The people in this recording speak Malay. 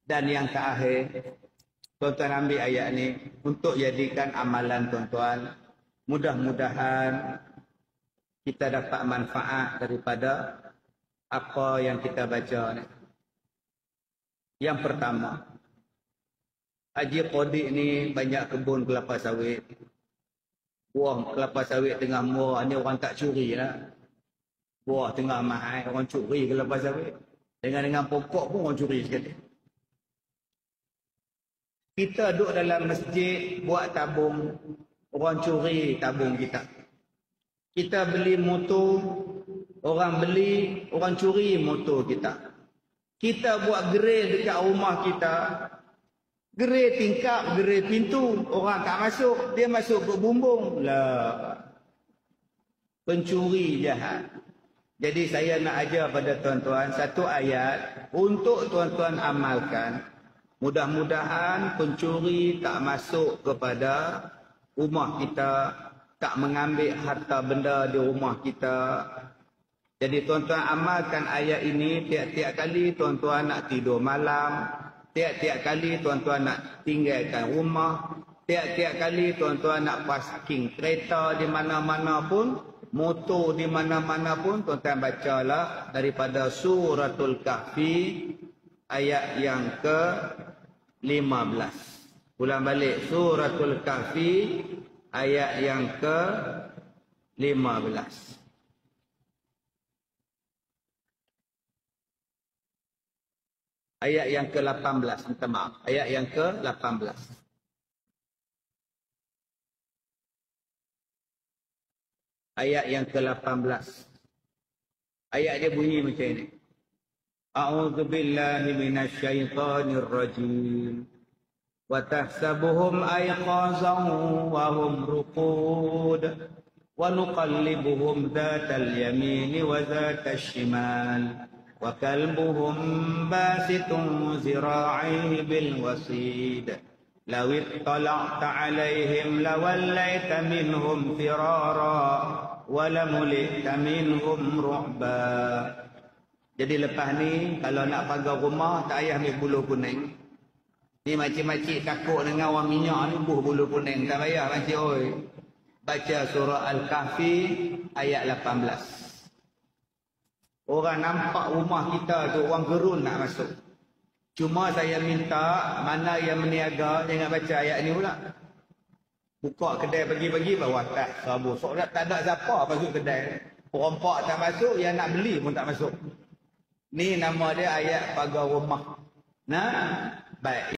Dan yang terakhir, tuan-tuan ambil ayat ni untuk jadikan amalan tuan-tuan. Mudah-mudahan kita dapat manfaat daripada apa yang kita baca ni. Yang pertama, Haji Qodik ni banyak kebun kelapa sawit. Buah kelapa sawit tengah murah ni orang tak curi lah. Buah tengah mahal, orang curi kelapa sawit. Dengan pokok pun orang curi sekali. Kita duduk dalam masjid buat tabung, orang curi tabung kita. Kita beli motor, orang beli, orang curi motor kita. Kita buat gerai dekat rumah kita, gerai tingkap, gerai pintu, orang tak masuk, dia masuk ke bumbung. Lah, pencuri jahat. Jadi saya nak ajar pada tuan-tuan satu ayat untuk tuan-tuan amalkan. Mudah-mudahan pencuri tak masuk kepada rumah kita, tak mengambil harta benda di rumah kita. Jadi tuan-tuan amalkan ayat ini tiap-tiap kali tuan-tuan nak tidur malam, tiap-tiap kali tuan-tuan nak tinggalkan rumah, tiap-tiap kali tuan-tuan nak parking kereta di mana-mana pun, motor di mana-mana pun, tuan-tuan bacalah daripada Suratul Kahfi ayat yang ke-15. Ulang balik, Suratul Kahfi ayat yang ke-15. Ayat yang ke-18, minta maaf. Ayat yang ke-18. Ayat yang ke-18. Ayat dia bunyi macam ini. A'udzu billahi minasyaitonir rajim. Wa tahsabuhum ayqazan wa hum ruqud wa nuqallibuhum dhatal yamin wa dhatal shimal wa kalbuhum basitun zira'ihi bil wasid. Law ittala'ta 'alaihim lawallaita minhum firara wa lamulita minhum ru'ba. Jadi lepas ni kalau nak pagar rumah tak payah ambil bulu kuning. Ni makcik-makcik takut dengan orang minyak ni buh bulu kuning, tak payah makcik oi. Baca surah Al-Kahfi ayat 18. Orang nampak rumah kita tu orang gerun nak masuk. Cuma saya minta mana yang meniaga jangan baca ayat ni pula. Buka kedai pagi-pagi bawah tak sabur. Soalnya tak ada siapa masuk kedai. Perompak tak masuk, yang nak beli pun tak masuk. Ni nama dia ayat pagar rumah. Nah, baik.